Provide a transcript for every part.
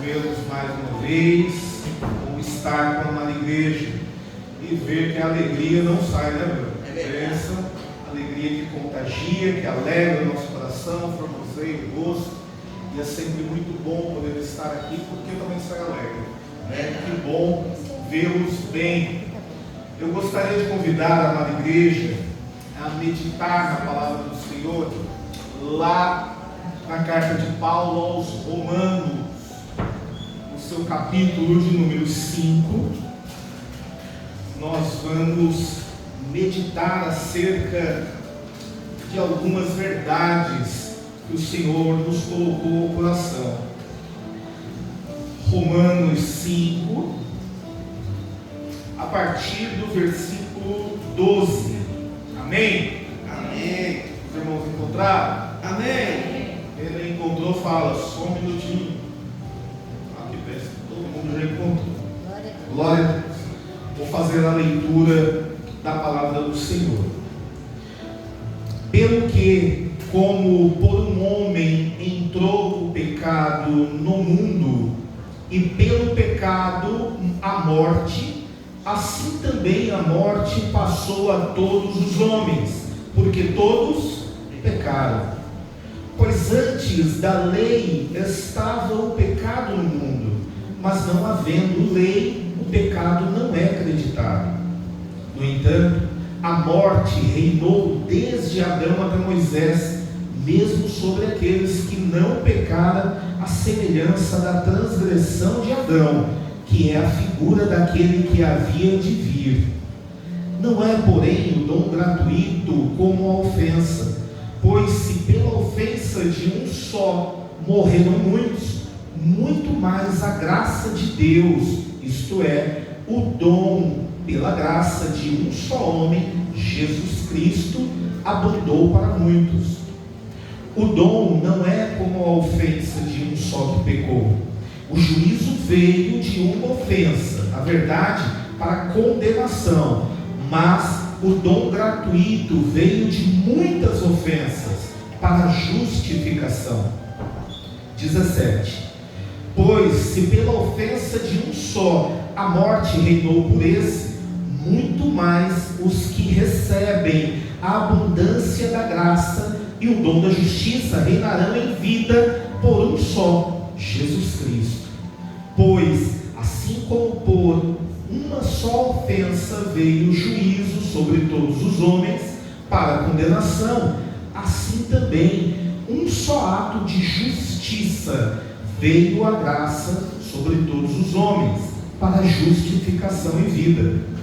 vê-los mais uma vez, ou estar com a amada igreja e ver que a alegria não sai, né, meu? Essa alegria que contagia, que alegra o nosso coração, formoseia o rosto, e é sempre muito bom poder estar aqui, porque também sai alegre, né? Que bom vê-los bem. Eu gostaria de convidar a amada igreja a meditar na palavra do Senhor, lá na carta de Paulo aos Romanos, no seu capítulo de número 5, nós vamos meditar acerca de algumas verdades que o Senhor nos colocou ao coração. Romanos 5, a partir do versículo 12. Amém? Amém. Os irmãos encontraram? Amém. Ele encontrou, fala, só um minutinho. Aqui pensa, todo mundo já encontrou. Glória a Deus. Vou fazer a leitura da palavra do Senhor. Pelo que, como por um homem entrou o pecado no mundo, e pelo pecado a morte, assim também a morte passou a todos os homens, porque todos pecaram. Pois antes da lei estava o pecado no mundo, mas não havendo lei, o pecado não é acreditado. No entanto, a morte reinou desde Adão até Moisés, mesmo sobre aqueles que não pecaram, à semelhança da transgressão de Adão, que é a figura daquele que havia de vir. Não é, porém, o dom gratuito como a ofensa, pois se pela ofensa de um só morreram muitos, muito mais a graça de Deus, isto é, o dom pela graça de um só homem, Jesus Cristo, abundou para muitos. O dom não é como a ofensa de um só que pecou. O juízo veio de uma ofensa, a verdade, para condenação, mas o dom gratuito veio de muitas ofensas, para justificação. 17. Pois se pela ofensa de um só a morte reinou por esse, muito mais os que recebem a abundância da graça e o dom da justiça reinarão em vida por um só, Jesus Cristo. Pois, assim como por uma só ofensa veio o juízo sobre todos os homens para a condenação, assim também um só ato de justiça veio a graça sobre todos os homens para a justificação e vida.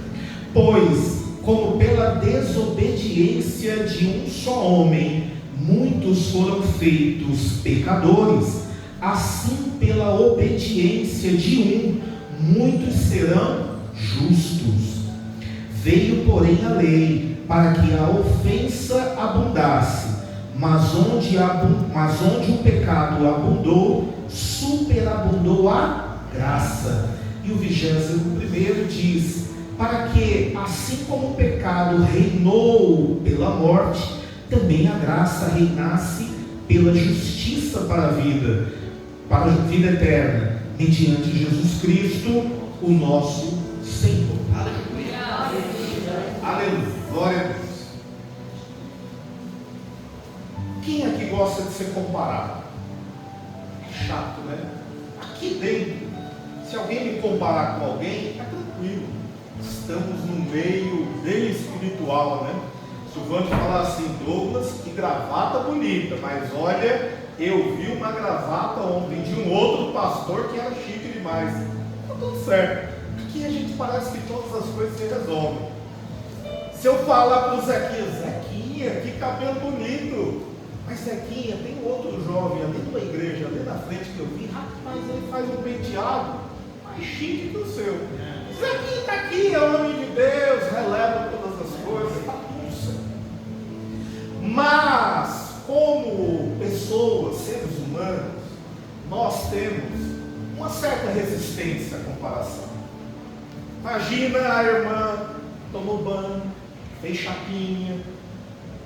Pois, como pela desobediência de um só homem muitos foram feitos pecadores, assim pela obediência de um muitos serão justos. Veio, porém, a lei para que a ofensa abundasse, mas onde o pecado abundou, superabundou a graça. E o 21º diz: para que, assim como o pecado reinou pela morte, também a graça reinasse pela justiça para a vida eterna, mediante Jesus Cristo, o nosso Senhor. Aleluia. Aleluia. Glória a Deus. Quem aqui gosta de ser comparado? É chato, né? Aqui dentro, se alguém me comparar com alguém, é tranquilo. Estamos num meio bem espiritual, né? Silvano falar assim: Douglas, que gravata bonita, mas olha, eu vi uma gravata ontem de um outro pastor que era chique demais. Tá tudo certo. Aqui a gente parece que todas as coisas se resolvem. Se eu falar para o Zequinha, que cabelo bonito, mas Zequinha, tem outro jovem ali numa igreja, ali na frente que eu vi, rapaz, ele faz um penteado mais chique que o seu. Zequinha está aqui, é o homem de Deus, releva todas as coisas, está tudo certo. Mas, como pessoas, seres humanos, nós temos uma certa resistência à comparação. Imagina a irmã tomou banho, fez chapinha,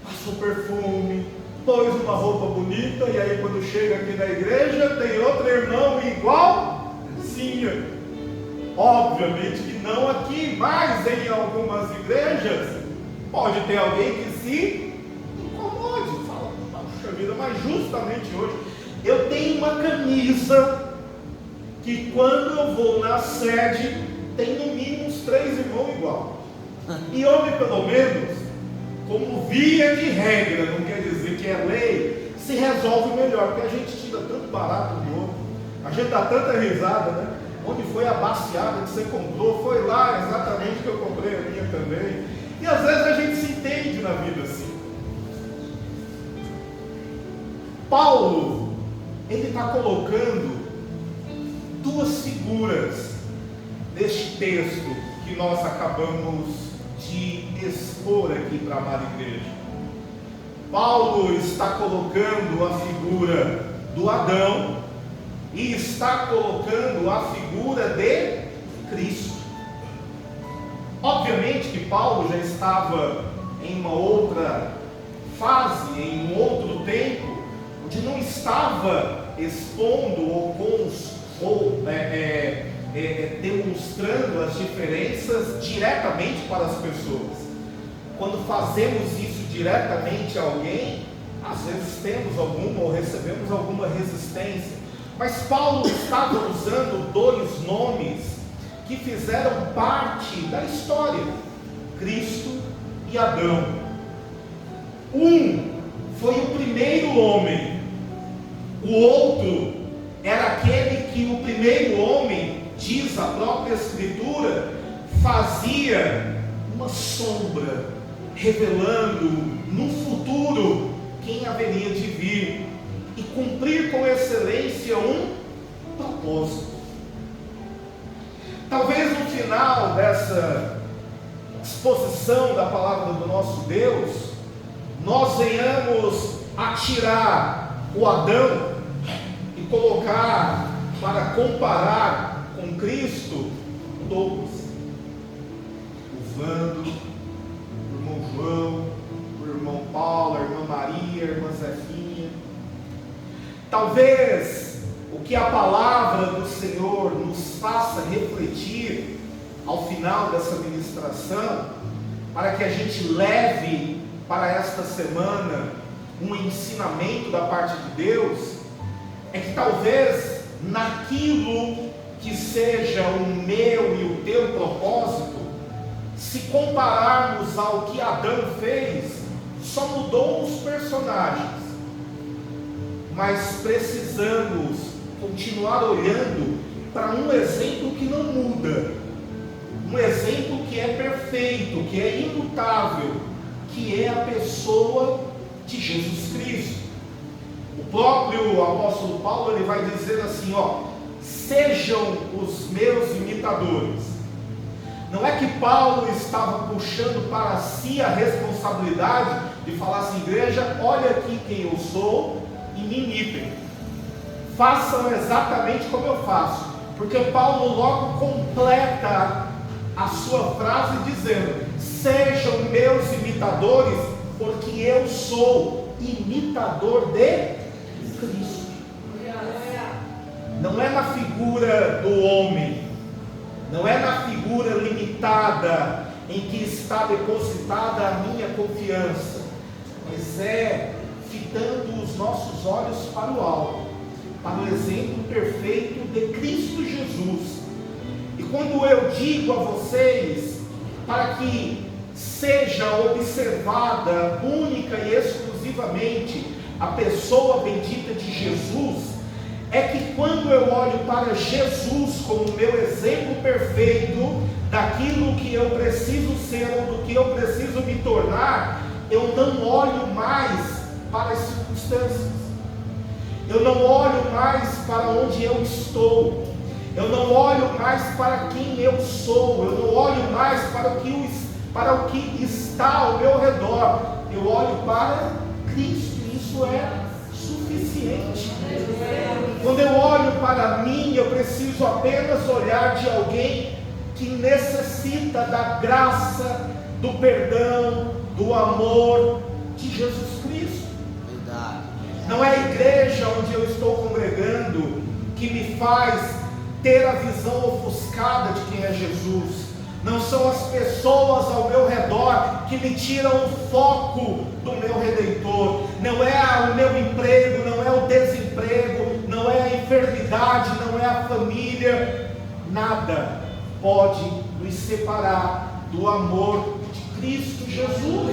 passou perfume, pôs uma roupa bonita, e aí quando chega aqui na igreja tem outro irmão igual família. Obviamente que não aqui, mas em algumas igrejas pode ter alguém que se incomode, fala, puxa vida, mas justamente hoje eu tenho uma camisa que quando eu vou na sede tem no mínimo uns 3 irmãos igual. E homem, pelo menos, como via de regra, não quer dizer que é lei, se resolve melhor, porque a gente tira tanto barato do outro, a gente dá tanta risada, né? Onde foi a baciada que você comprou, foi lá exatamente que eu comprei a minha também. E às vezes a gente se entende na vida assim. Paulo, ele está colocando 2 figuras neste texto que nós acabamos de expor aqui para a amada igreja. Paulo está colocando a figura do Adão e está colocando a figura de Cristo. Obviamente que Paulo já estava em uma outra fase, em um outro tempo, onde não estava expondo demonstrando as diferenças diretamente para as pessoas. Quando fazemos isso diretamente a alguém, às vezes temos alguma ou recebemos alguma resistência. Mas Paulo estava usando 2 nomes que fizeram parte da história: Cristo e Adão. Um foi o primeiro homem, o outro era aquele que o primeiro homem, diz a própria Escritura, fazia uma sombra, revelando no futuro quem haveria de vir e cumprir com excelência um propósito. Talvez no final dessa exposição da palavra do nosso Deus, nós venhamos a tirar o Adão e colocar para comparar com Cristo Douglas, o Vando, o irmão João, o irmão Paulo, a irmã Maria, a irmã Zefinha. Talvez o que a palavra do Senhor nos faça refletir ao final dessa ministração, para que a gente leve para esta semana um ensinamento da parte de Deus, é que talvez naquilo que seja o meu e o teu propósito, se compararmos ao que Adão fez, só mudou os personagens, mas precisamos continuar olhando para um exemplo que não muda, um exemplo que é perfeito, que é imutável, que é a pessoa de Jesus Cristo. O próprio apóstolo Paulo, ele vai dizer assim, sejam os meus imitadores. Não é que Paulo estava puxando para si a responsabilidade de falar assim, igreja, olha aqui quem eu sou e me imitem, façam exatamente como eu faço, porque Paulo logo completa a sua frase dizendo, sejam meus imitadores, porque eu sou imitador de Cristo. Não é na figura do homem, não é na figura limitada em que está depositada a minha confiança, mas é fitando os nossos olhos para o alto, para o exemplo perfeito de Cristo Jesus. E quando eu digo a vocês, para que seja observada única e exclusivamente a pessoa bendita de Jesus, é que quando eu olho para Jesus como meu exemplo perfeito daquilo que eu preciso ser ou do que eu preciso me tornar, eu não olho mais para as circunstâncias, eu não olho mais para onde eu estou, eu não olho mais para quem eu sou, eu não olho mais para o que está ao meu redor, eu olho para Cristo, e isso é suficiente. Quando eu olho para mim, eu preciso apenas olhar de alguém que necessita da graça, do perdão, do amor de Jesus Cristo. Não é a igreja onde eu estou congregando que me faz ter a visão ofuscada de quem é Jesus. Não são as pessoas ao meu redor que me tiram o foco do meu Redentor. Não é o meu emprego, não é o desemprego, não é a enfermidade, não é a família. Nada pode nos separar do amor de Cristo Jesus.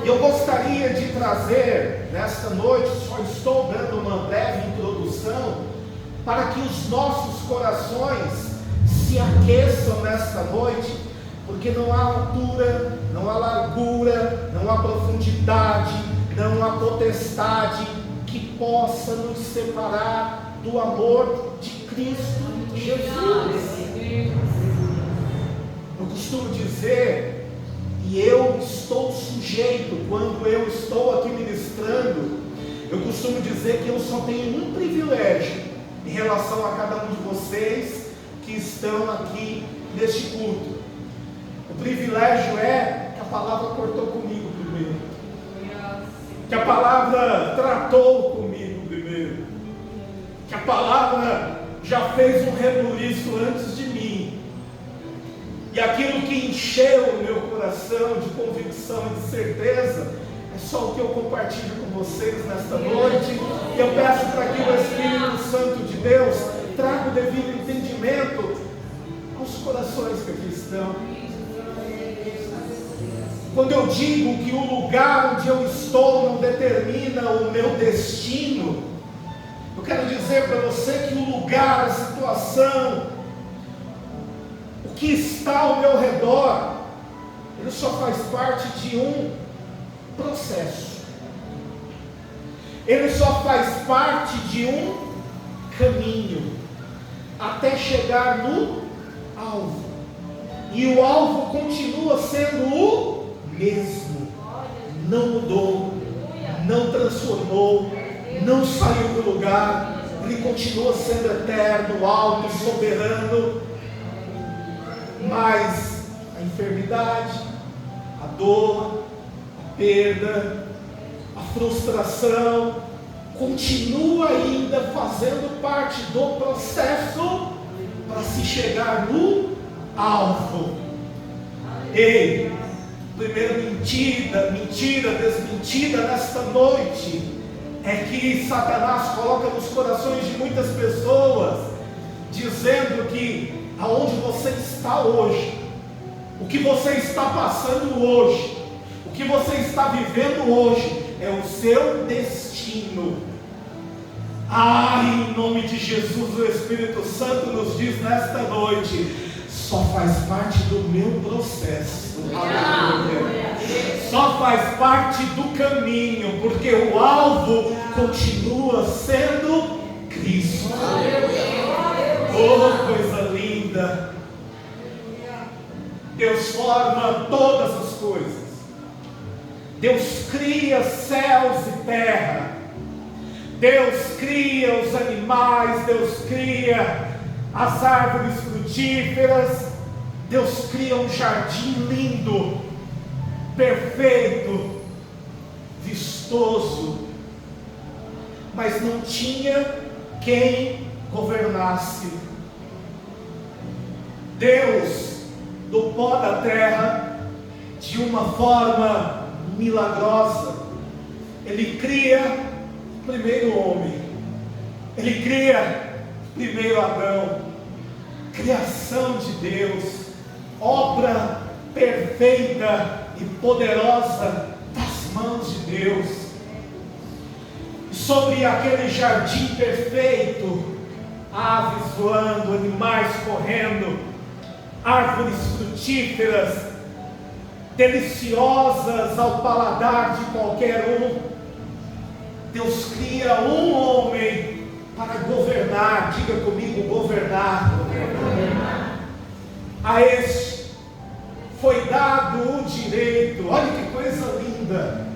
E eu gostaria de trazer nesta noite, só estou dando uma breve introdução, para que os nossos corações se aqueçam nesta noite, porque não há altura, não há largura, não há profundidade, não há potestade que possa nos separar do amor de Cristo Jesus. Eu costumo dizer, e eu estou sujeito quando eu estou aqui ministrando, eu costumo dizer que eu só tenho um privilégio em relação a cada um de vocês que estão aqui neste culto. O privilégio é que a palavra cortou comigo primeiro, que a palavra tratou comigo primeiro, que a palavra já fez um rebuliço antes de mim, e aquilo que encheu o meu coração de convicção e de certeza é só o que eu compartilho com vocês nesta noite. E eu peço para que o Espírito Santo de Deus traga o devido entendimento aos corações que aqui estão. Quando eu digo que o lugar onde eu estou não determina o meu destino, eu quero dizer para você que o lugar, a situação, o que está ao meu redor, ele só faz parte de um processo. Ele só faz parte de um caminho até chegar no alvo. E o alvo continua sendo o mesmo. Não mudou, não transformou, não saiu do lugar. Ele continua sendo eterno, alto, soberano. Mas a enfermidade, a dor, a perda, a frustração continua ainda fazendo parte do processo para se chegar no alvo. Ei, primeira mentira desmentida nesta noite é que Satanás coloca nos corações de muitas pessoas, dizendo que aonde você está hoje, o que você está passando hoje, o que você está vivendo hoje, é o seu destino. Em nome de Jesus, o Espírito Santo nos diz nesta noite: só faz parte do meu processo. Aleluia. Só faz parte do caminho, porque o alvo continua sendo Cristo. Oh, coisa linda! Deus forma todas as coisas. Deus cria céus e terra. Deus cria os animais. Deus cria as árvores frutíferas. Deus cria um jardim lindo, perfeito, vistoso. Mas não tinha quem governasse. Deus, do pó da terra, de uma forma milagrosa, Ele cria primeiro o homem, Ele cria primeiro Adão. Criação de Deus, obra perfeita e poderosa das mãos de Deus. E sobre aquele jardim perfeito, aves voando, animais correndo, árvores frutíferas, deliciosas ao paladar de qualquer um. Deus cria um homem para governar. Diga comigo, governar. A este foi dado o direito. Olha que coisa linda.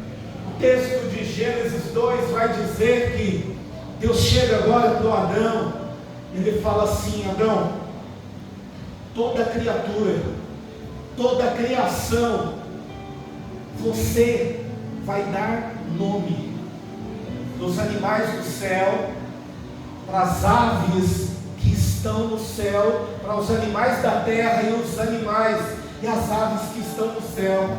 O texto de Gênesis 2 vai dizer que Deus chega agora para o Adão. Ele fala assim: Adão, toda criatura, toda criação, você vai dar nome. Dos animais do céu, para as aves que estão no céu, para os animais da terra e os animais e as aves que estão no céu.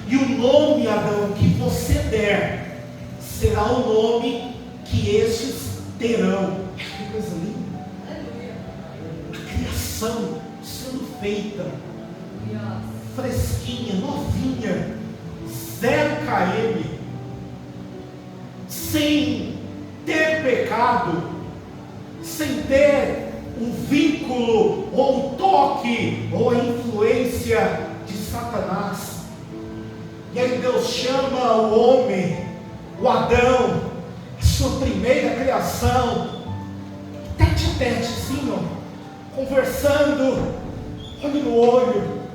E o nome, Adão, que você der, será o nome que estes terão. Que coisa linda! A criação sendo feita, fresquinha, novinha, 0 km, sem ter pecado, sem ter o vínculo, ou o toque, ou a influência de Satanás. E aí Deus chama o homem, o Adão, a sua primeira criação, tete a tete, assim, ó, conversando, olho no olho.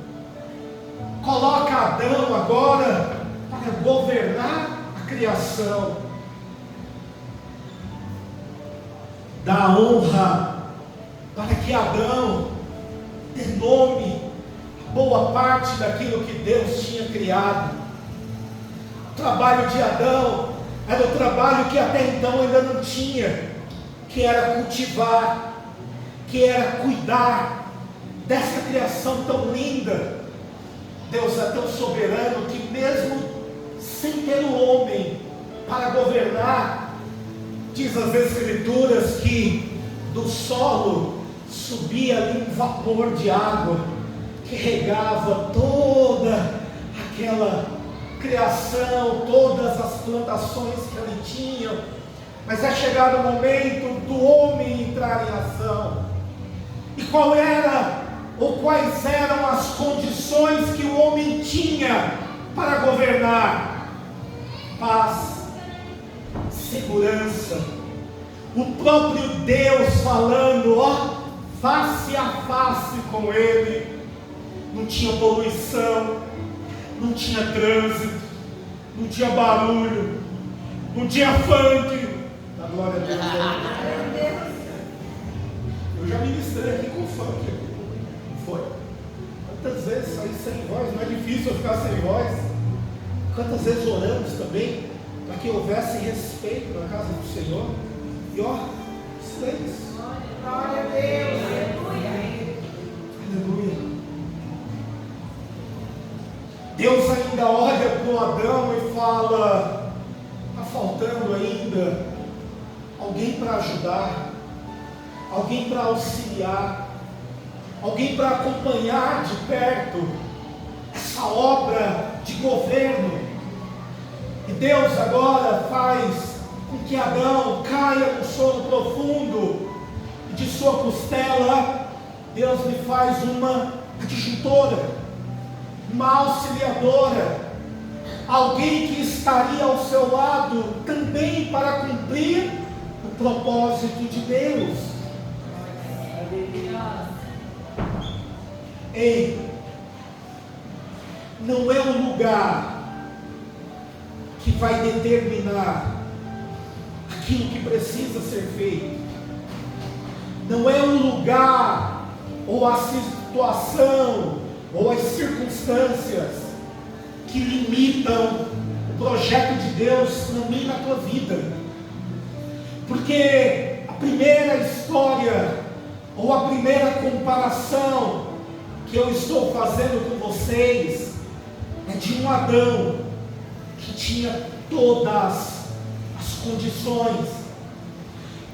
Coloca Adão agora para governar a criação. Dá honra para que Adão dê nome a boa parte daquilo que Deus tinha criado. O trabalho de Adão era o trabalho que até então ainda não tinha, que era cultivar, que era cuidar dessa criação tão linda. Deus é tão soberano que mesmo sem ter o homem para governar, diz as Escrituras que do solo subia ali um vapor de água que regava toda aquela criação, todas as plantações que ali tinham. Mas é chegado o momento do homem entrar em ação. E quais eram as condições que o homem tinha para governar? Paz, segurança, o próprio Deus falando, ó, face a face com ele. Não tinha poluição, não tinha trânsito, não tinha barulho, não tinha funk. Da glória a Deus. Eu já ministrei aqui com funk, não foi? Quantas vezes saí sem voz? Não é difícil eu ficar sem voz. Quantas vezes oramos também para que houvesse respeito na casa do Senhor? E ó, silêncio. Glória a Deus. Aleluia. Aleluia. Deus ainda olha para o Adão e fala: está faltando ainda alguém para ajudar, alguém para auxiliar, alguém para acompanhar de perto essa obra de governo. E Deus agora faz com que Adão caia no sono profundo, e de sua costela Deus lhe faz uma adjutora, uma auxiliadora, alguém que estaria ao seu lado também para cumprir o propósito de Deus. Ei, não é um lugar que vai determinar aquilo que precisa ser feito. Não é um lugar, ou a situação, ou as circunstâncias que limitam o projeto de Deus na minha e na tua vida. Porque a primeira história, ou a primeira comparação que eu estou fazendo com vocês, é de um Adão que tinha todas as condições,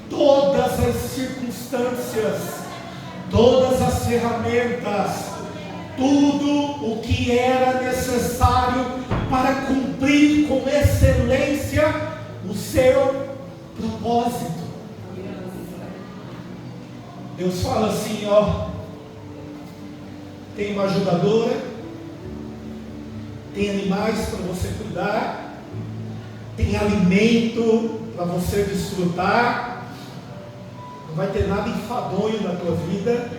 todas as circunstâncias, todas as ferramentas, tudo o que era necessário para cumprir com excelência o seu propósito. Deus fala assim, ó: tem uma ajudadora, tem animais para você cuidar, tem alimento para você desfrutar, não vai ter nada enfadonho na tua vida,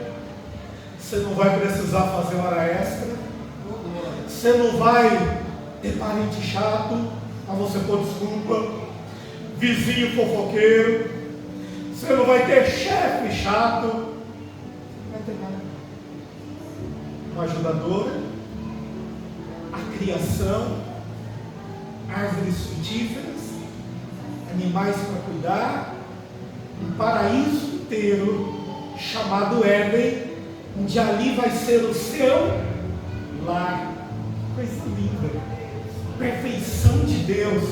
você não vai precisar fazer hora extra, você não vai ter parente chato para você pôr desculpa, vizinho fofoqueiro, você não vai ter chefe chato, não vai ter nada. Uma ajudadora, a criação, árvores frutíferas, animais para cuidar, um paraíso inteiro chamado Éden, onde ali vai ser o seu lar. Coisa linda, perfeição de Deus,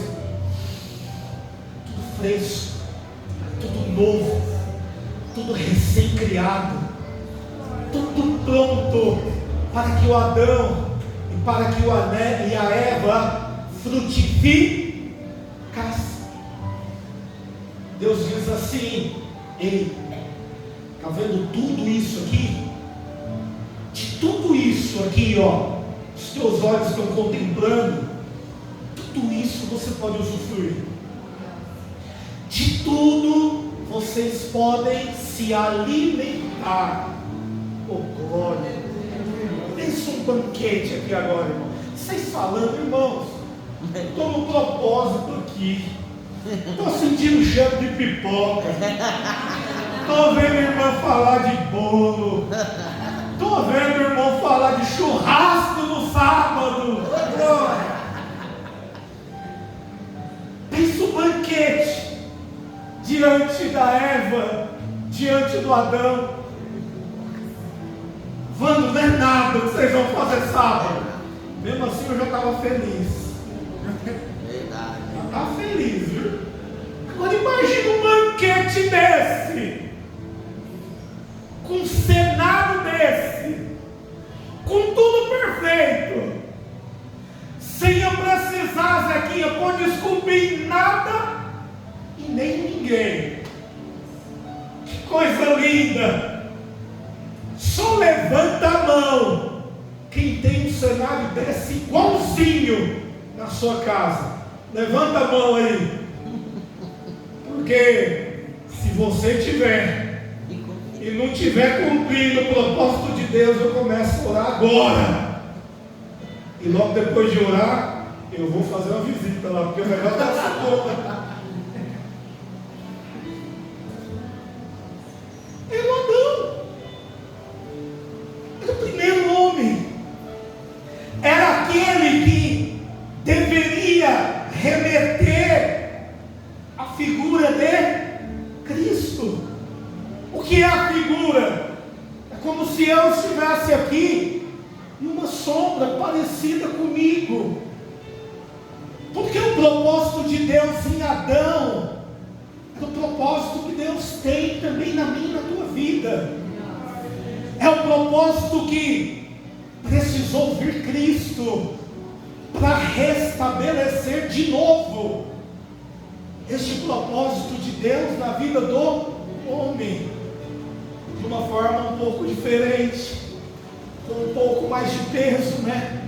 tudo fresco, tudo novo, tudo recém-criado, tudo pronto para que o Adão e para que e a Eva frutificassem. Deus diz assim: ei, está vendo tudo isso aqui? De tudo isso aqui, ó, os teus olhos estão contemplando, tudo isso você pode usufruir. De tudo vocês podem se alimentar. Oh glória! Pensa um banquete aqui agora, irmão. Vocês falando, irmãos, estou no propósito aqui. Estou sentindo cheiro de pipoca. Estou vendo a irmã falar de bolo. Estou vendo o irmão falar de churrasco no sábado. Pensa um banquete diante da Eva, diante do Adão. Vando, não é nada que vocês vão fazer sábado. Mesmo assim eu já estava feliz. Verdade. Já estava feliz, viu? Agora imagina um banquete desse, com um cenário desse, com tudo perfeito, sem eu precisar, Zequinha, pôr desculpa em nada e nem ninguém. Que coisa linda! Só levanta a mão quem tem um cenário desse igualzinho na sua casa. Levanta a mão aí. Porque se você tiver e não tiver cumprindo o propósito de Deus, eu começo a orar agora. E logo depois de orar, eu vou fazer uma visita lá, porque o negócio está socorro. Era o Adão. Era o primeiro homem. Era aquele que deveria remeter a figura de Cristo. O que é a figura? É como se eu estivesse aqui em uma sombra parecida comigo. Porque o propósito de Deus em Adão é o propósito que Deus tem também na minha e na tua vida. É o propósito que precisou vir Cristo para restabelecer de novo este propósito de Deus na vida do homem, de uma forma um pouco diferente, com um pouco mais de peso, né?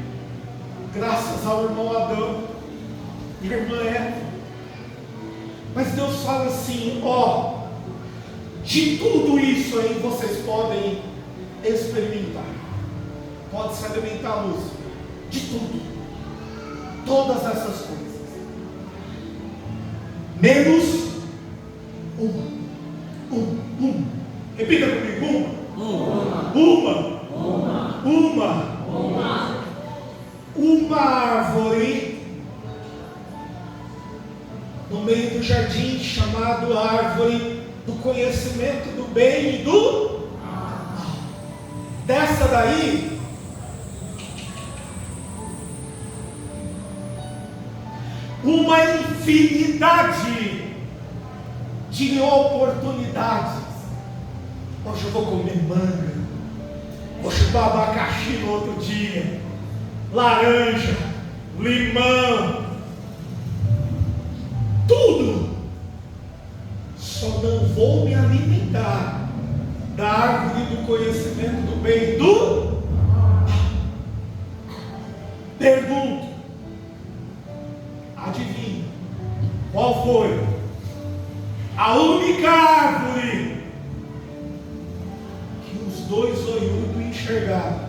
Graças ao irmão Adão e a irmã Eva. Mas Deus fala assim: ó, de tudo isso aí vocês podem experimentar, pode se alimentar, luz, de tudo, todas essas coisas, menos uma. Repita comigo: uma árvore no meio do jardim, chamado árvore do conhecimento do bem e do mal. Dessa daí, uma infinidade de oportunidades. Hoje eu vou comer manga, vou chupar abacaxi no outro dia, laranja, limão, tudo. Só não vou me alimentar da árvore do conhecimento do bem e do mal. Pergunto, adivinha qual foi a única árvore que os dois olhudos enxergaram?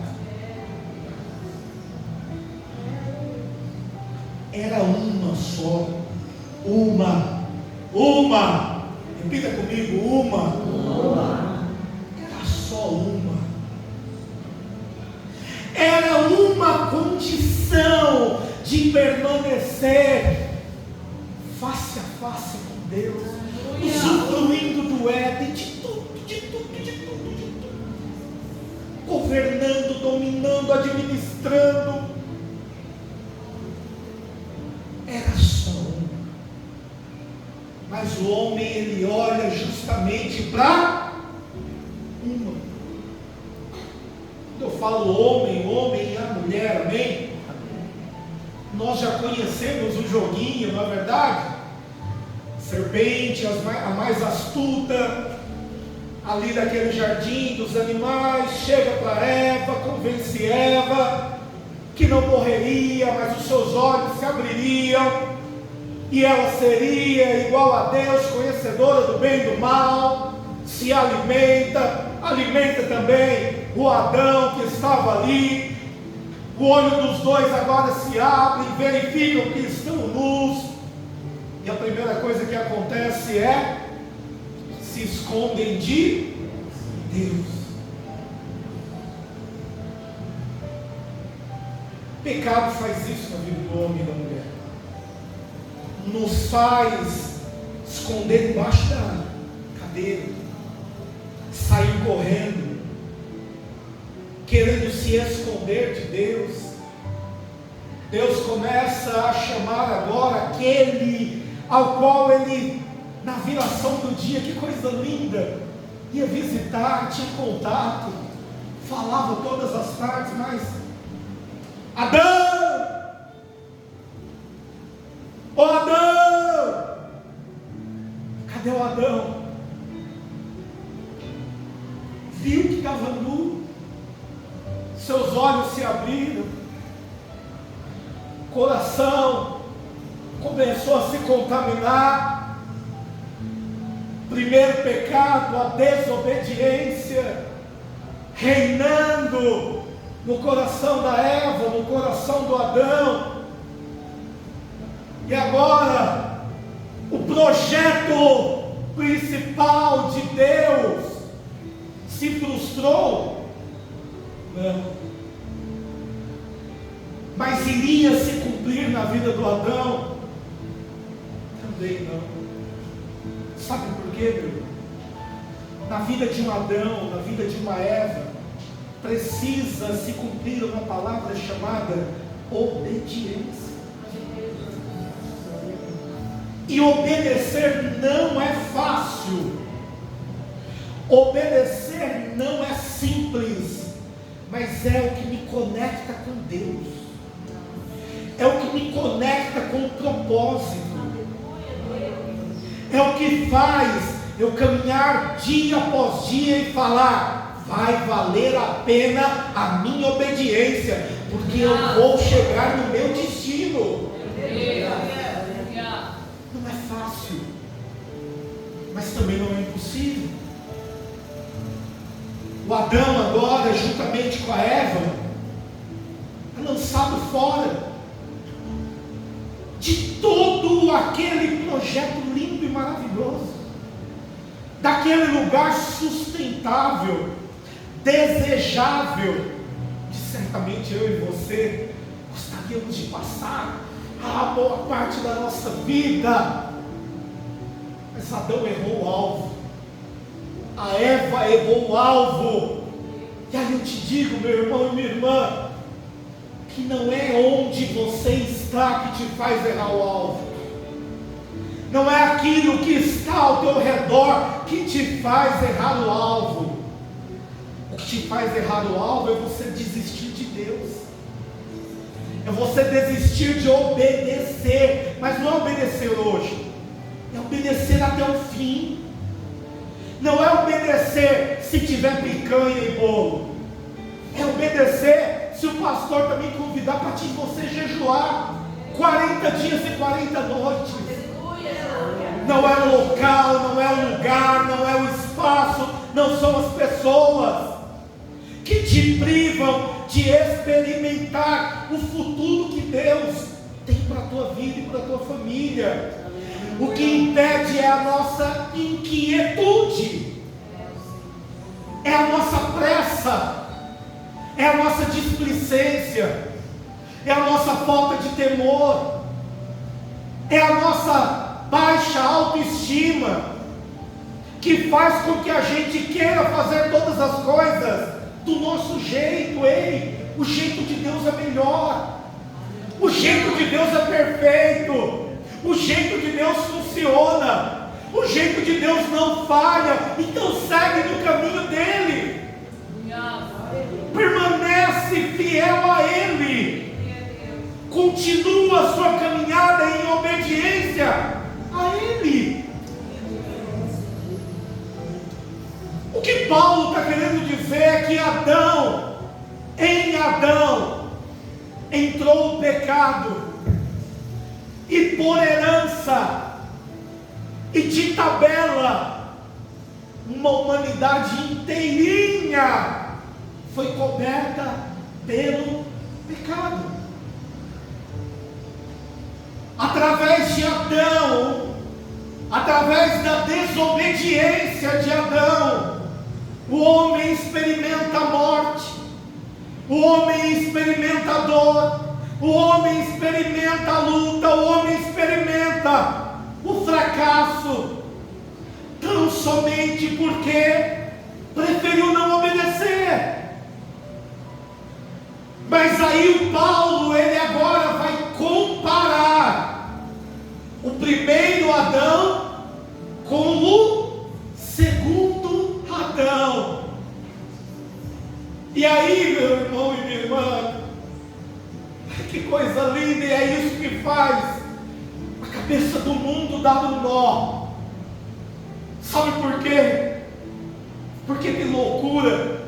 Era uma só. Uma. Repita comigo: uma. Era só uma. Era uma condição de permanecer face a face com Deus, usufruindo do Éden, de tudo. dominando, administrando. Era só um. Mas o homem, ele olha justamente para uma. Quando eu falo homem, homem e a mulher, amém? Nós já conhecemos o joguinho, não é verdade? Serpente, a mais astuta, ali daquele jardim dos animais, chega para Eva, convence Eva que não morreria, mas os seus olhos se abririam, e ela seria igual a Deus, conhecedora do bem e do mal, se alimenta também o Adão que estava ali. O olho dos dois agora se abre, verificam que estão nus, e a primeira coisa que acontece é se escondem de Deus. Pecado faz isso na vida do homem e da mulher, nos faz esconder debaixo da cadeira, sair correndo, querendo se esconder de Deus. Deus começa a chamar agora aquele ao qual ele, na viração do dia, que coisa linda, ia visitar, tinha contato, falava todas as tardes, mas Adão! Ô Adão! Cadê o Adão? Viu que estava nu, seus olhos se abriram, coração começou a se contaminar. Primeiro pecado, a desobediência, reinando no coração da Eva, no coração do Adão. E agora, o projeto principal de Deus se frustrou? Não. Mas iria se cumprir na vida do Adão? Também não. Sabe por quê, meu irmão? Na vida de um Adão, na vida de uma Eva, precisa se cumprir uma palavra chamada obediência. E obedecer não é fácil, obedecer não é simples, mas é o que me conecta com Deus, é o que me conecta com o propósito, é o que faz eu caminhar dia após dia e falar: vai valer a pena a minha obediência, porque eu vou chegar no meu destino. Não é fácil, mas também não é impossível. O Adão agora, juntamente com a Eva, é lançado fora de todo aquele projeto lindo e maravilhoso, daquele lugar sustentável, desejável, que certamente eu e você gostaríamos de passar a boa parte da nossa vida. Mas Adão errou o alvo, a Eva errou o alvo. E aí eu te digo, meu irmão e minha irmã, que não é onde você está que te faz errar o alvo, não é aquilo que está ao teu redor que te faz errar o alvo. O que te faz errar o alvo é você desistir de Deus, é você desistir de obedecer. Mas não é obedecer hoje, é obedecer até o fim. Não é obedecer se tiver picanha e bolo, é obedecer se o pastor também convidar para você jejuar 40 dias e 40 noites. Não é o local, não é o lugar, não é o espaço, não são as pessoas que te privam de experimentar o futuro que Deus tem para a tua vida e para a tua família. O que impede é a nossa inquietude, é a nossa pressa, é a nossa displicência, é a nossa falta de temor, é a nossa baixa autoestima, que faz com que a gente queira fazer todas as coisas do nosso jeito. Ei, O jeito de Deus é melhor. O jeito de Deus é perfeito. O jeito de Deus funciona. O jeito de Deus não falha. Então segue no caminho dele. Permanece fiel a ele. Continua a sua caminhada em obediência a ele. O que Paulo está querendo dizer é que em Adão, entrou o pecado, e por herança e de tabela, uma humanidade inteirinha foi coberta pelo pecado. Através de Adão, através da desobediência de Adão, o homem experimenta a morte, o homem experimenta a dor, o homem experimenta a luta, o homem experimenta o fracasso, tão somente porque preferiu não obedecer. Mas aí o Paulo, ele agora vai comparar o primeiro Adão com o segundo Adão. E aí, meu irmão e minha irmã, que coisa linda, e é isso que faz a cabeça do mundo dar um nó. Sabe por quê? Porque tem loucura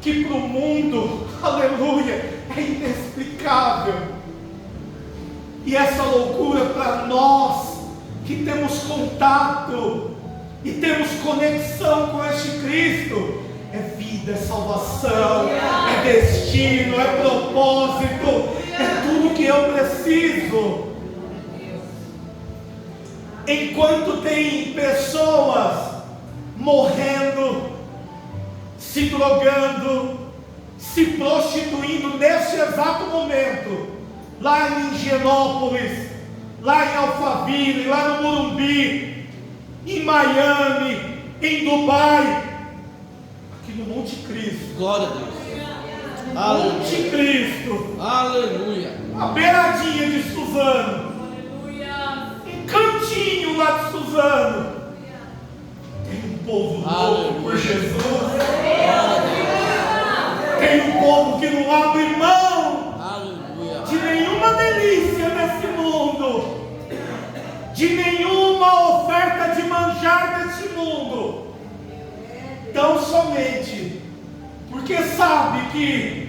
que para o mundo, aleluia, é inexplicável. E essa loucura para nós que temos contato e temos conexão com este Cristo, é vida, é salvação, é destino, é propósito, é tudo que eu preciso. Enquanto tem pessoas morrendo, se drogando, se prostituindo neste exato momento, lá em Higienópolis, lá em Alphaville, lá no Morumbi, em Miami, em Dubai, aqui no Monte Cristo. Glória a Deus. Monte Cristo. Aleluia. A beiradinha de Suzano. Um cantinho lá de Suzano. Tem um povo louco por Jesus. Tem um povo que não abre mão de nenhuma delícia nesse mundo, de nenhuma oferta de manjar nesse mundo, tão somente porque sabe que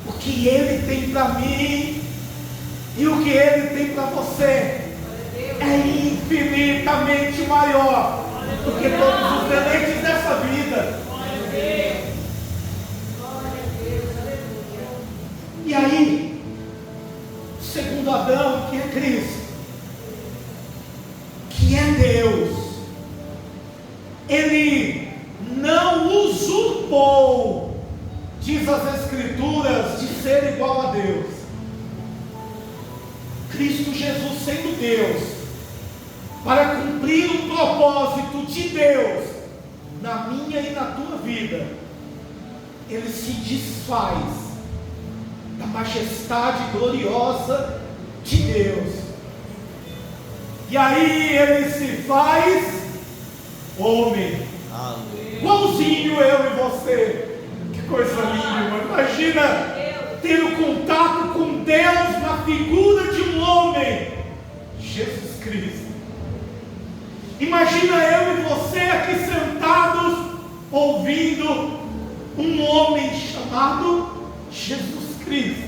o que Ele tem para mim e o que Ele tem para você é infinitamente maior do que todos os deleites dessa vida. E aí, segundo Adão, que é Cristo, que é Deus, ele não usurpou, diz as Escrituras, de ser igual a Deus. Cristo Jesus sendo Deus, para cumprir o propósito de Deus na minha e na tua vida, ele se desfaz da majestade gloriosa de Deus, e aí ele se faz homem, igualzinho eu e você. Que coisa linda, irmão. Imagina ter o contato com Deus na figura de um homem, Jesus Cristo. Imagina eu e você aqui sentados ouvindo um homem chamado Jesus Cristo.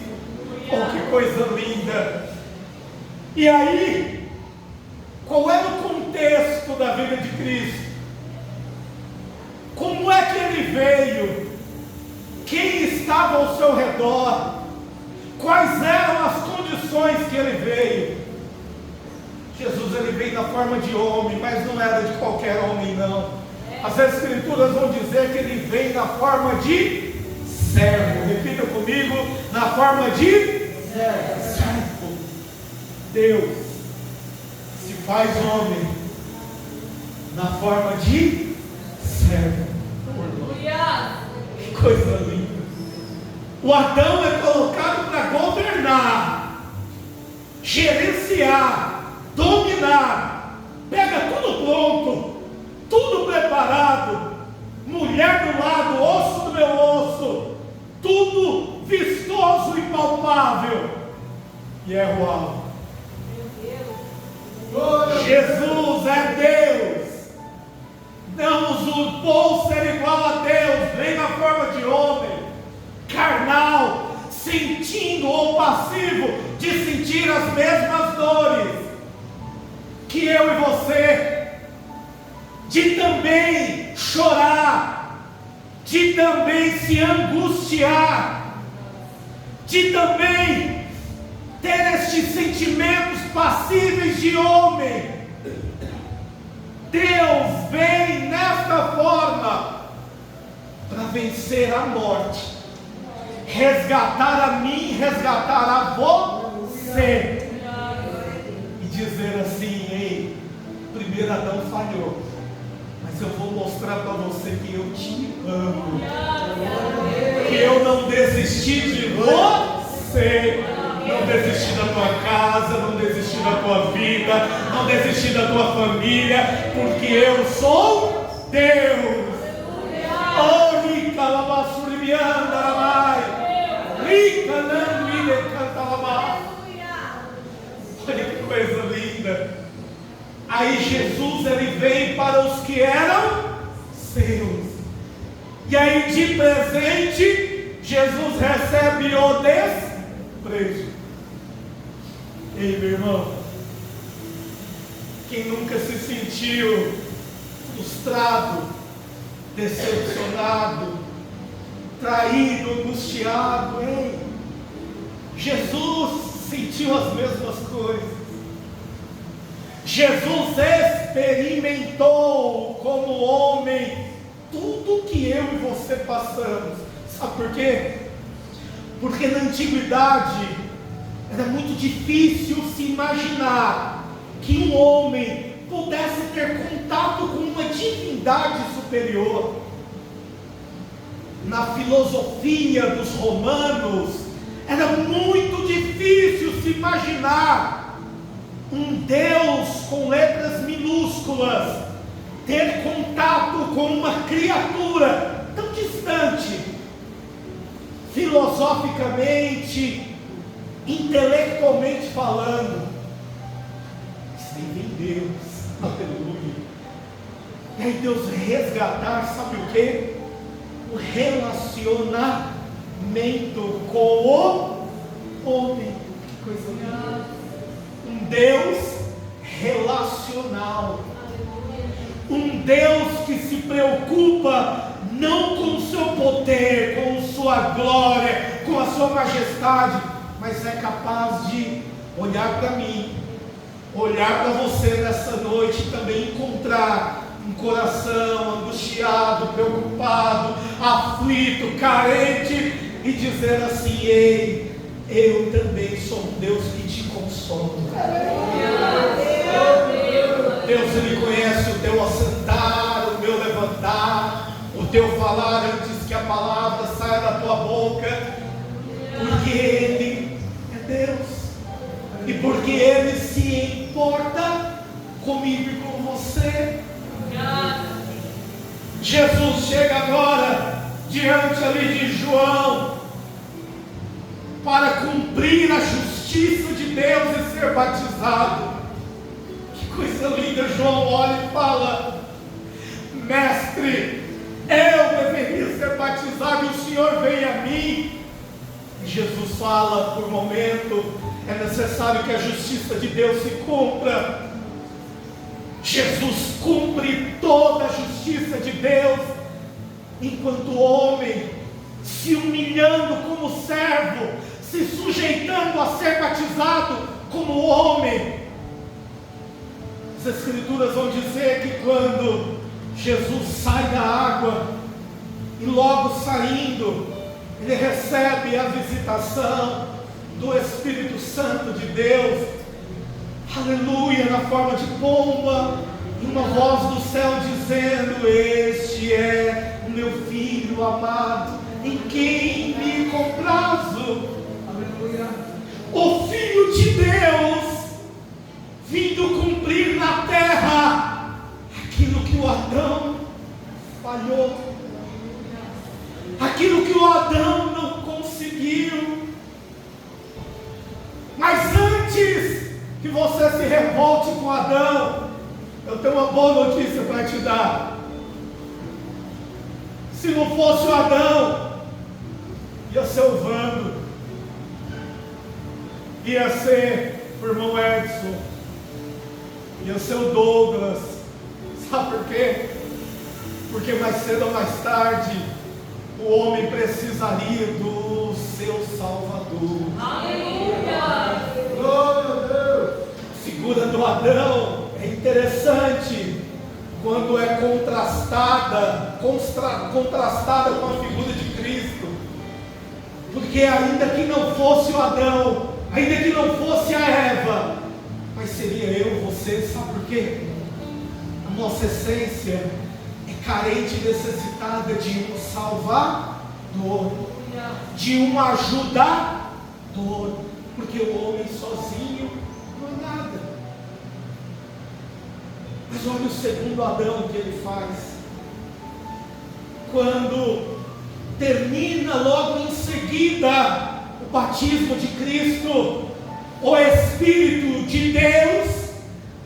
Oh, que coisa linda! E aí, qual era o contexto da vida de Cristo? Como é que ele veio? Quem estava ao seu redor? Quais eram as condições que ele veio? Jesus, ele veio na forma de homem, mas não era de qualquer homem, não. As Escrituras vão dizer que ele veio na forma de servo. Repita comigo: na forma de servo. Deus se faz homem na forma de servo. Que coisa linda. O Adão é colocado para governar, gerenciar, dominar. Pega tudo pronto, tudo preparado, mulher do lado, osso do meu osso, tudo vistoso e palpável. E é uau. Jesus é Deus. Não usurpou ser igual a Deus, nem na forma de homem, carnal, sentindo ou passivo de sentir as mesmas dores que eu e você, de também chorar, de também se angustiar, de também ter estes sentimentos passíveis de homem. Deus vem nesta forma para vencer a morte, resgatar a mim, resgatar a você, e dizer assim: ei, primeiro Adão falhou, mas eu vou mostrar para você que eu te amo, que eu não desisti de você. Não desisti da tua casa, não desisti da tua vida, não desisti da tua família, porque eu sou Deus. Oh, rica labassuribianda ramai, rica nanguile cantalabá. Olha que coisa linda. Aí Jesus, ele veio para os que eram seus, e aí de presente Jesus recebe o desprezo. Ei, meu irmão, quem nunca se sentiu frustrado, decepcionado, traído, angustiado, hein? Jesus sentiu as mesmas coisas. Jesus experimentou como homem tudo que eu e você passamos. Sabe por quê? Porque na antiguidade era muito difícil se imaginar que um homem pudesse ter contato com uma divindade superior. Na filosofia dos romanos, era muito difícil se imaginar um Deus com letras minúsculas ter contato com uma criatura tão distante, filosoficamente, intelectualmente falando. Isso aí vem Deus, aleluia. E aí Deus resgatar, sabe o que? O relacionamento com o homem. Que coisa linda. Um Deus relacional, um Deus que se preocupa não com o seu poder, com sua glória, com a sua majestade, mas é capaz de olhar para mim, olhar para você nessa noite e também encontrar um coração angustiado, preocupado, aflito, carente, e dizer assim: ei, eu também sou um Deus que te consola. Deus, Ele conhece o teu assentar, o meu levantar, o teu falar antes que a palavra saia da tua boca, porque Ele é Deus, e porque Ele se importa comigo e com você. Jesus chega agora diante ali de João para cumprir a justiça de Deus e ser batizado. Que coisa linda! João olha e fala: mestre, eu deveria ser batizado e o Senhor vem a mim. E Jesus fala: por momento é necessário que a justiça de Deus se cumpra. Jesus cumpre toda a justiça de Deus, enquanto o homem, se humilhando como servo, se sujeitando a ser batizado como homem. As Escrituras vão dizer que quando Jesus sai da água, e logo saindo, ele recebe a visitação do Espírito Santo de Deus, aleluia, na forma de pomba, e uma voz do céu dizendo: este é o meu filho amado, em quem me com prazo. O Filho de Deus vindo cumprir na terra aquilo que o Adão falhou, aquilo que o Adão não conseguiu. Mas antes que você se revolte com Adão, eu tenho uma boa notícia para te dar. Se não fosse o Adão, ia ser o Vando, ia ser o irmão Edson, ia ser o Douglas. Sabe por quê? Porque mais cedo ou mais tarde o homem precisaria do seu Salvador. Aleluia! Glória a Deus! A figura do Adão é interessante quando é contrastada com a figura de Cristo. Porque ainda que não fosse o Adão, ainda que não fosse a Eva, mas seria eu, você. Sabe por quê? A nossa essência é carente e necessitada de um Salvador, de um ajudador, porque o homem sozinho não é nada. Mas olha o segundo Adão que ele faz. Quando termina logo em seguida o batismo de Cristo, o Espírito de Deus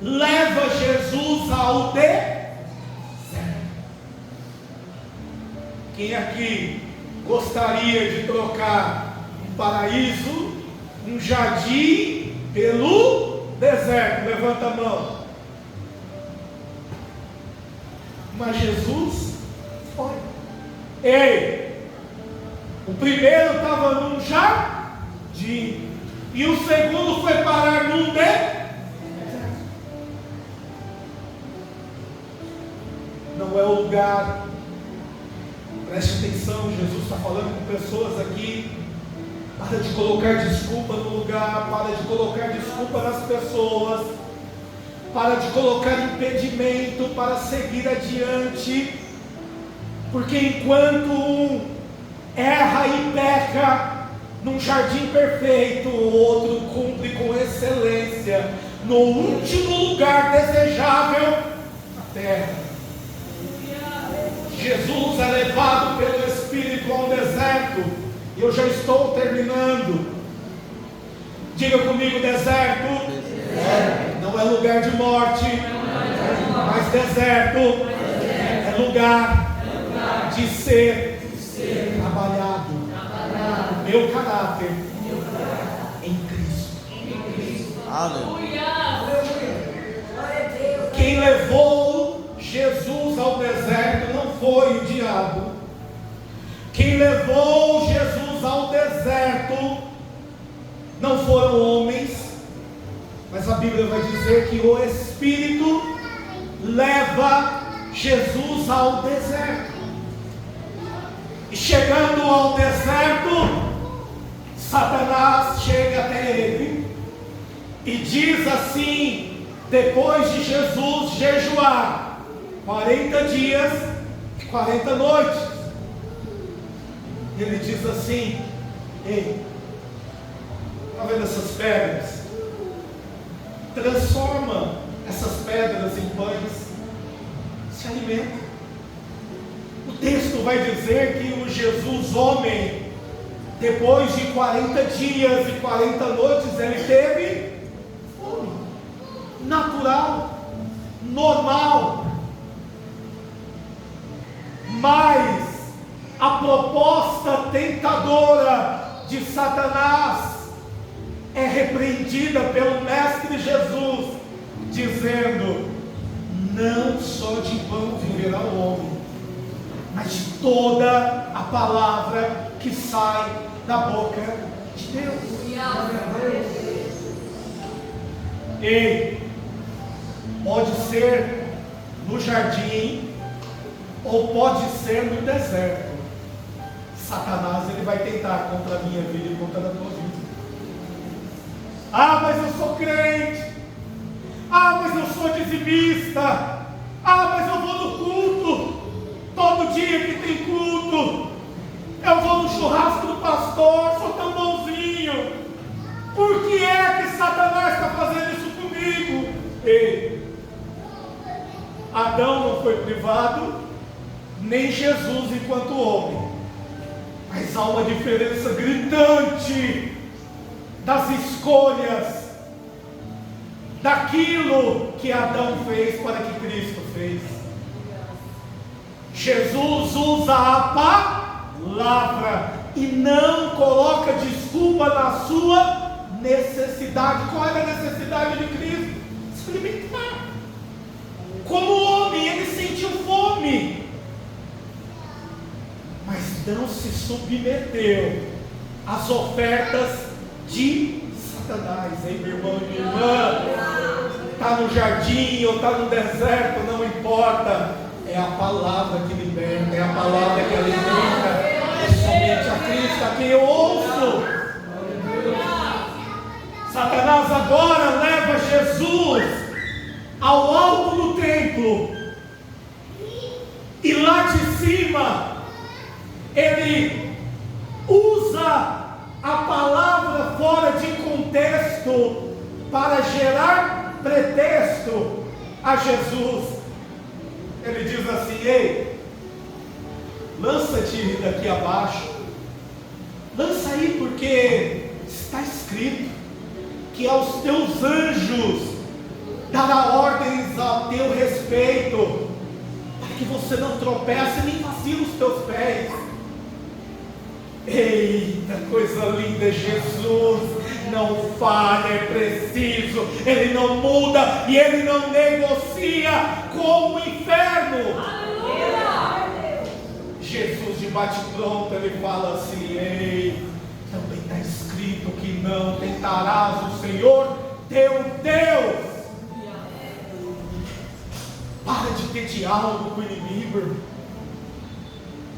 leva Jesus ao deserto. Quem aqui gostaria de trocar um paraíso, um jardim pelo deserto? Levanta a mão. Mas Jesus foi. Ei, o primeiro estava num jardim e o segundo foi parar num deserto. Não é o lugar. Preste atenção, Jesus está falando com pessoas aqui. Para de colocar desculpa no lugar, para de colocar desculpa nas pessoas, para de colocar impedimento para seguir adiante, porque enquanto um erra e peca num jardim perfeito, o outro cumpre com excelência no último lugar desejável, a terra. Jesus é levado pelo Espírito ao deserto, e eu já estou terminando. Diga comigo: deserto, não é lugar de morte, mas deserto é lugar de ser trabalhado. Meu caráter em Cristo. Aleluia. Quem levou Jesus ao deserto não foi o diabo. Quem levou Jesus ao deserto não foram homens, mas a Bíblia vai dizer que o Espírito leva Jesus ao deserto. E chegando ao deserto, Satanás chega até ele e diz assim, depois de Jesus jejuar 40 dias e 40 noites, ele diz assim: ei, está vendo essas pedras? Transforma essas pedras em pães, se alimenta. O texto vai dizer que o Jesus homem, depois de 40 dias e 40 noites, ele teve fome, natural, normal. Mas a proposta tentadora de Satanás é repreendida pelo Mestre Jesus, dizendo: não só de pão viverá o homem, mas de toda a palavra que sai da boca de Deus. E pode ser no jardim ou pode ser no deserto. Satanás, ele vai tentar contra a minha vida e contra a tua vida. Ah, mas eu sou crente. Ah, mas eu sou dizimista. Ah, mas eu vou no culto. Todo dia que tem culto, eu vou no churrasco do pastor, sou tão bonzinho. Por que é que Satanás está fazendo isso comigo? Ei, Adão não foi privado, nem Jesus enquanto homem. Mas há uma diferença gritante das escolhas, daquilo que Adão fez para que Cristo fez. Jesus usa a palavra e não coloca desculpa na sua necessidade. Qual era a necessidade de Cristo? Se alimentar. Como homem, ele sentiu fome, mas não se submeteu às ofertas de Satanás. Ei, meu irmão e minha irmã, está no jardim ou está no deserto, não importa, é a palavra que liberta, é a palavra que alimenta, é somente a Cristo a quem eu ouço. Satanás agora leva Jesus ao alto do templo, e lá de cima ele usa a palavra fora de contexto para gerar pretexto a Jesus. Ele diz assim: ei, lança-te daqui abaixo, lança aí, porque está escrito que aos teus anjos dará ordens a teu respeito, para que você não tropece nem vacile os teus pés. Eita, coisa linda! Jesus não falha, é preciso, Ele não muda e Ele não negocia com o inferno. Aleluia! Jesus de bate-pronto, Ele fala assim: ei, também está escrito que não tentarás o Senhor teu Deus. Para de ter diálogo com o inimigo, irmão.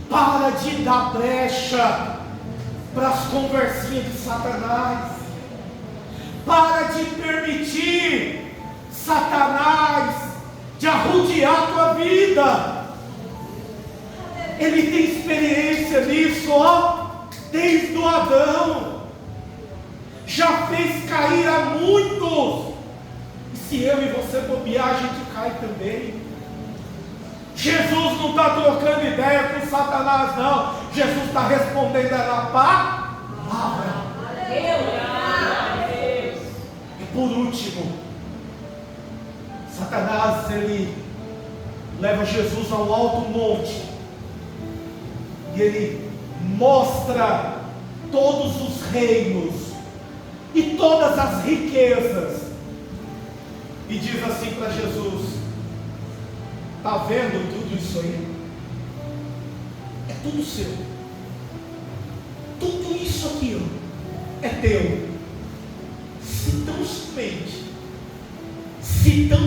Para de dar brecha para as conversinhas de Satanás. Para de permitir Satanás de arrodear a tua vida. Ele tem experiência nisso, ó, desde o Adão. Já fez cair a muitos. E se eu e você bobear, a gente cai também. Jesus não está trocando ideia com Satanás, não. Jesus está respondendo na palavra. E por último, Satanás, ele leva Jesus ao alto monte e ele mostra todos os reinos e todas as riquezas e diz assim para Jesus: está vendo tudo isso aí? É tudo seu. Tudo isso aqui, ó, é teu. Se tão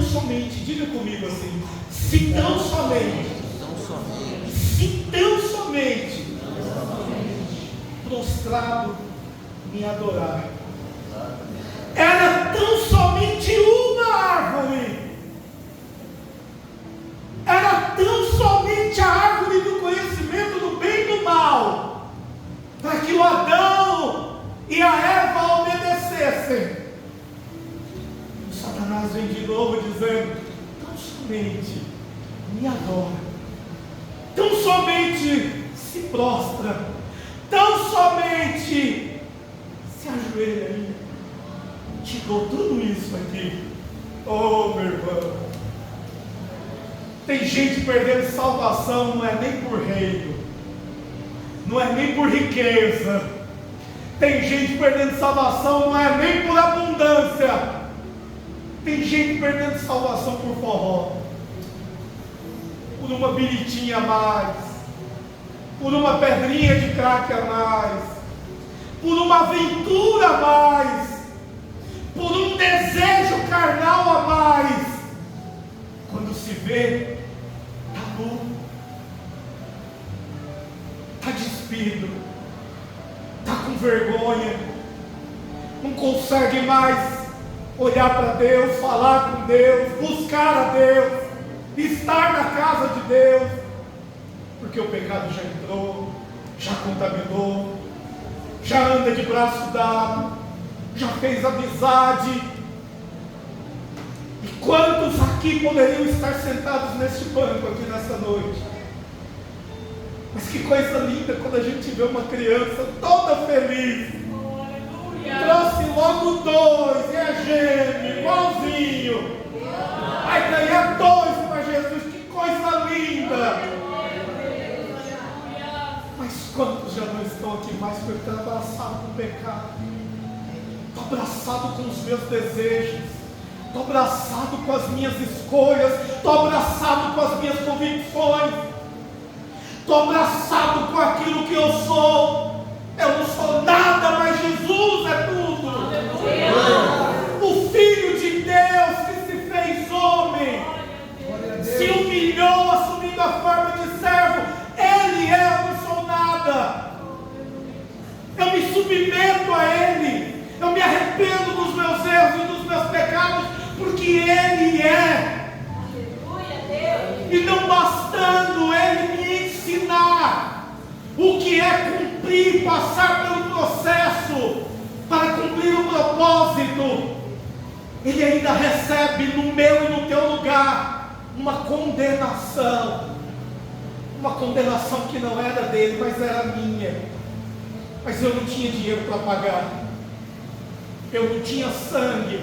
somente, diga comigo assim: se tão somente prostrado me adorar. Era tão somente uma árvore. Era tão somente a árvore do conhecimento do bem e do mal, para que o Adão e a Eva obedecessem. O Satanás vem de novo dizendo: tão somente me adora, tão somente se prostra, tão somente se ajoelha aí. Te dou tudo isso aqui. Oh, meu irmão, tem gente perdendo salvação, não é nem por reino, não é nem por riqueza. Tem gente perdendo salvação, não é nem por abundância. Tem gente perdendo salvação por forró, por uma biritinha a mais, por uma pedrinha de crack a mais, por uma aventura a mais, por um desejo carnal a mais. Quando se vê, está nu, está despido, está com vergonha, não consegue mais olhar para Deus, falar com Deus, buscar a Deus, estar na casa de Deus, porque o pecado já entrou, já contaminou. já anda de braço dado, já fez amizade. E quantos aqui poderiam estar sentados neste banco aqui nessa noite? Mas que coisa linda quando a gente vê uma criança toda feliz. Trouxe logo 2, e é gêmeo, igualzinho. Vai ganhar 2 para Jesus, que coisa linda. Mas quantos já não estão aqui mais porque estão abraçados com o pecado? Estou abraçado com os meus desejos, estou abraçado com as minhas escolhas, estou abraçado com as minhas convicções, estou abraçado com aquilo que eu sou. Eu não sou nada, mas Jesus é tudo. O Filho de Deus que se fez homem, se humilhou assumindo a forma de servo. Ele é, eu não sou nada. Eu me submeto a Ele. Eu me arrependo dos meus erros e dos meus pecados, porque Ele é. E não bastando Ele me ensinar o que é cumprir, passar pelo processo para cumprir o propósito, Ele ainda recebe no meu e no teu lugar uma condenação que não era dele, mas era minha. Mas eu não tinha dinheiro para pagar, eu não tinha sangue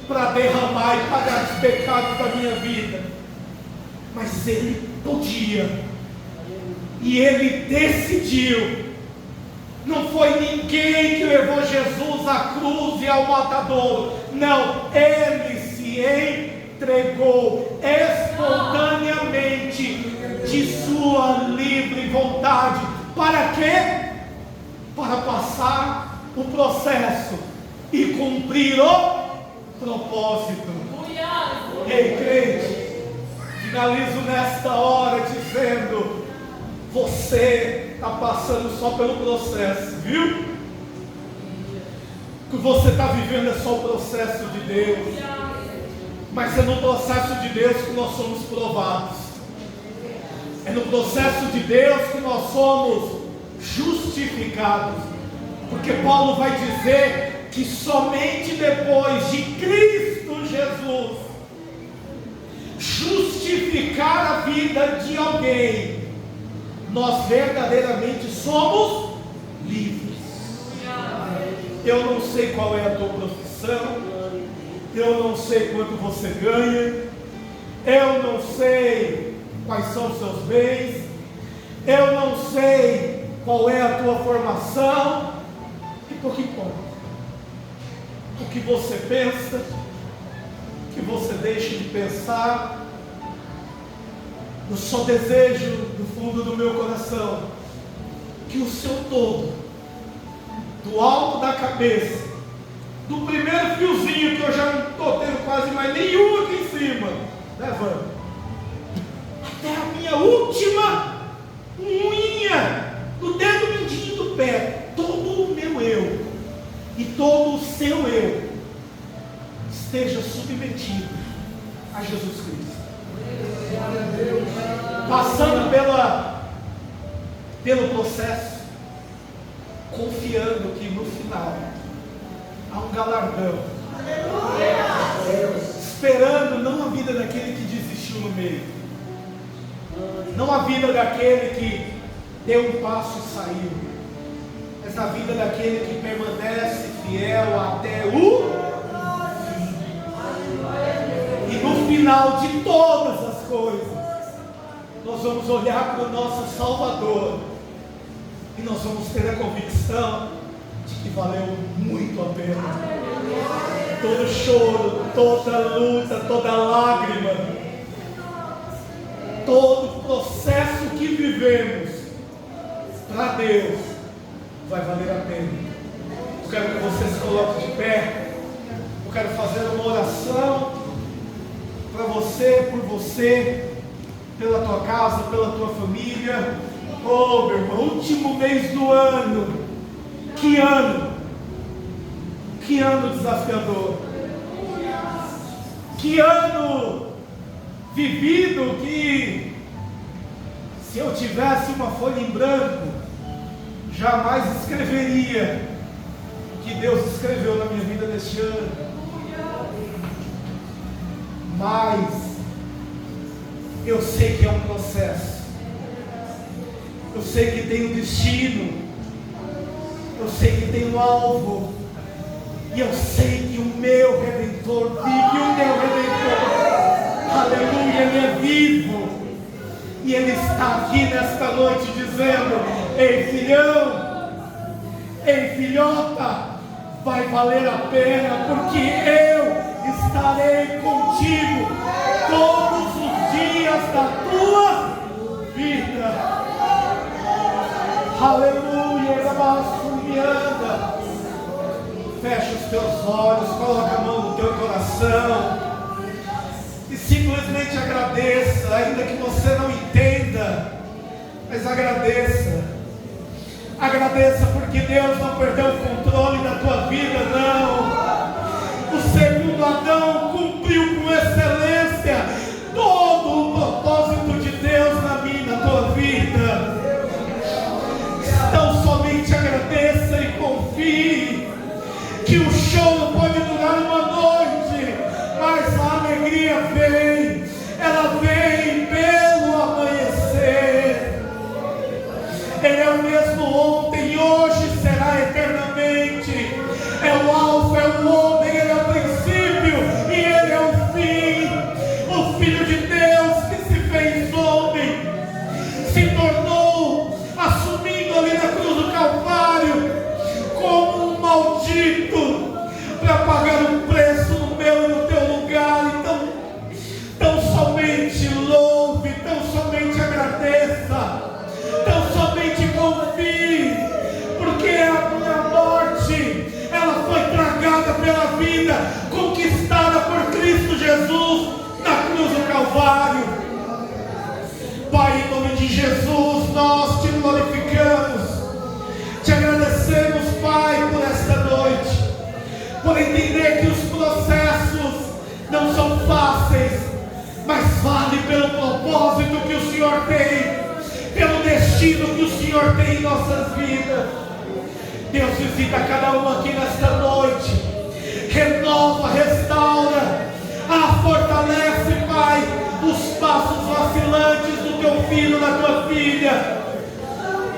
para derramar e pagar os pecados da minha vida, mas Ele podia. E Ele decidiu. Não foi ninguém que levou Jesus à cruz e ao matadouro. Não, Ele se entregou espontaneamente, de sua livre vontade. Para quê? Para passar o processo e cumprir o propósito. Ei, crente, finalizo nesta hora dizendo: você está passando só pelo processo, viu? O que você está vivendo é só o processo de Deus. Mas é no processo de Deus que nós somos provados. É no processo de Deus que nós somos justificados. Porque Paulo vai dizer que somente depois de Cristo Jesus justificar a vida de alguém, nós verdadeiramente somos livres. Eu não sei qual é a tua profissão, eu não sei quanto você ganha, eu não sei quais são os seus bens, eu não sei qual é a tua formação, e por que importa? O que você pensa, o que você deixa de pensar. Eu só desejo do fundo do meu coração que o seu todo, do alto da cabeça, do primeiro fiozinho que eu já não estou tendo quase mais nenhum aqui em cima, levanta, até a minha última unha do dedo mindinho do pé, todo o meu eu e todo o seu eu esteja submetido a Jesus Cristo. Passando pelo processo, confiando que no final há um galardão, esperando não a vida daquele que desistiu no meio, não a vida daquele que deu um passo e saiu, mas a vida daquele que permanece fiel até o fim. E no final de todas as coisas, nós vamos olhar para o nosso Salvador e nós vamos ter a convicção de que valeu muito a pena. Todo choro, toda luta, toda lágrima, todo processo que vivemos para Deus vai valer a pena. Eu quero que você se coloque de pé. Eu quero fazer uma oração para você, por você, pela tua casa, pela tua família. Oh, meu irmão, último mês do ano. Que ano! Que ano desafiador! Que ano vivido que, se eu tivesse uma folha em branco, jamais escreveria o que Deus escreveu na minha vida neste ano. Mas eu sei que é um processo. Eu sei que tem um destino. Eu sei que tem um alvo. E eu sei que o meu Redentor vive, o meu Redentor, aleluia, Ele é vivo. E Ele está aqui nesta noite dizendo: ei filhão, ei filhota, vai valer a pena, porque eu estarei contigo todos os dias da tua vida. Aleluia, anda. Fecha os teus olhos, coloca a mão no teu coração e simplesmente agradeça, ainda que você não entenda, mas agradeça. Agradeça porque Deus não perdeu o controle da tua vida, não. O segundo Adão cumpriu com excelência todo o propósito de Deus na minha, na tua vida. Então somente agradeça e confie que o show não pode durar uma noite, mas a alegria vem, ela vem pelo amanhecer. Ele é o mesmo ontem, hoje, será eternamente. É o alfa, é o homem, Ele é o princípio e Ele é o fim. O Filho de Deus que se fez homem, se tornou, assumindo ali na cruz do Calvário, como um maldito, para pagar um preço no meu e no teu lugar. Então, tão somente louve, tão somente agradeça, tão somente confie, porque a minha morte, ela foi tragada pela vida, conquistada por Cristo Jesus na cruz do Calvário. Pai, em nome de Jesus, nós te glorificamos, te agradecemos, Pai, por esta noite, por entender que os processos não são fáceis, mas vale pelo propósito que o Senhor tem, pelo destino que o Senhor tem em nossas vidas. Deus, visita cada um aqui nesta noite, renova, restaura, fortalece, Pai, os passos vacilantes do teu filho, da tua filha.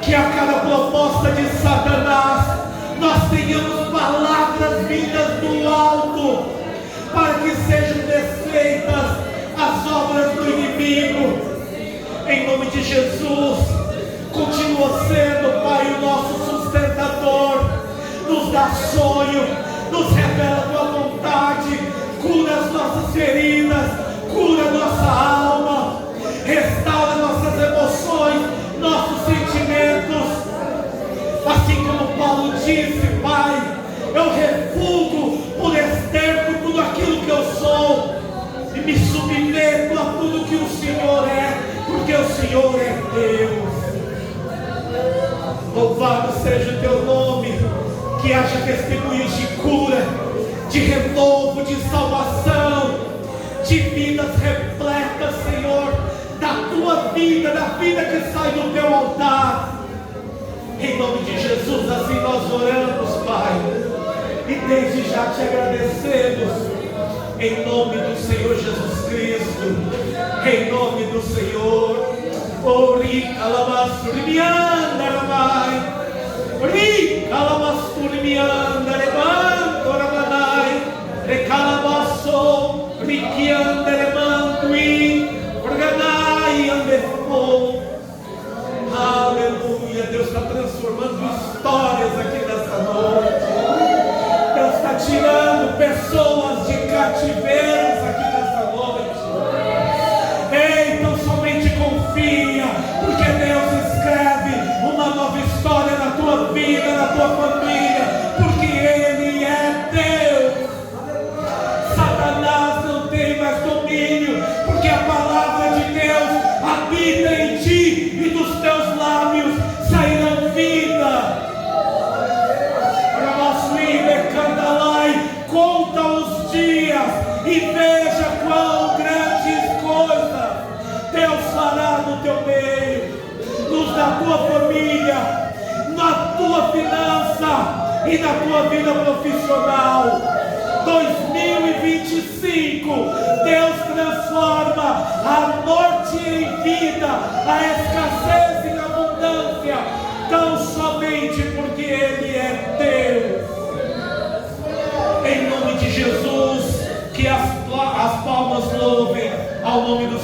Que a cada proposta de Satanás nós tenhamos palavras vindas do alto, para que sejam desfeitas as obras do inimigo. Em nome de Jesus, continua sendo, Pai, o nosso sustentador. Nos dá sonho, nos revela a tua vontade, cura as nossas feridas, cura nossa alma, restaura nossas emoções, nossos sentimentos. Assim como Paulo disse, Pai, eu refugo por esterco tudo aquilo que eu sou e me submeto a tudo que o Senhor é, porque o Senhor é Deus. Louvado seja o teu nome, que haja testemunhos de cura, de renovo, de salvação, de vidas repletas, Senhor, da tua vida, da vida que sai do teu altar. Em nome de Jesus, assim nós oramos, Pai, e desde já te agradecemos, em nome do Senhor Jesus Cristo, em nome do Senhor. Ori calabasturmianda ramai, ori calabasturmianda remanto ramanai, recalabasso riquianda remantui, organai andefo. Aleluia, Deus está transformando histórias aqui nessa noite. Deus está tirando pessoas de cativeiros aqui nessa noite. Ei, então somente confia, porque Deus escreve uma nova história na tua vida, na tua família, porque Ele é Deus. Satanás não tem mais domínio, porque a palavra de Deus habita em ti, e dos teus lábios sairão vida. Conta os dias e veja quão grandes coisas Deus fará no teu meio, nos da tua família, na tua finança e na tua vida profissional. 2025, Deus transforma a morte em vida, a escassez em abundância, tão somente porque Ele é Deus. Em nome de Jesus, que as palmas louvem ao nome do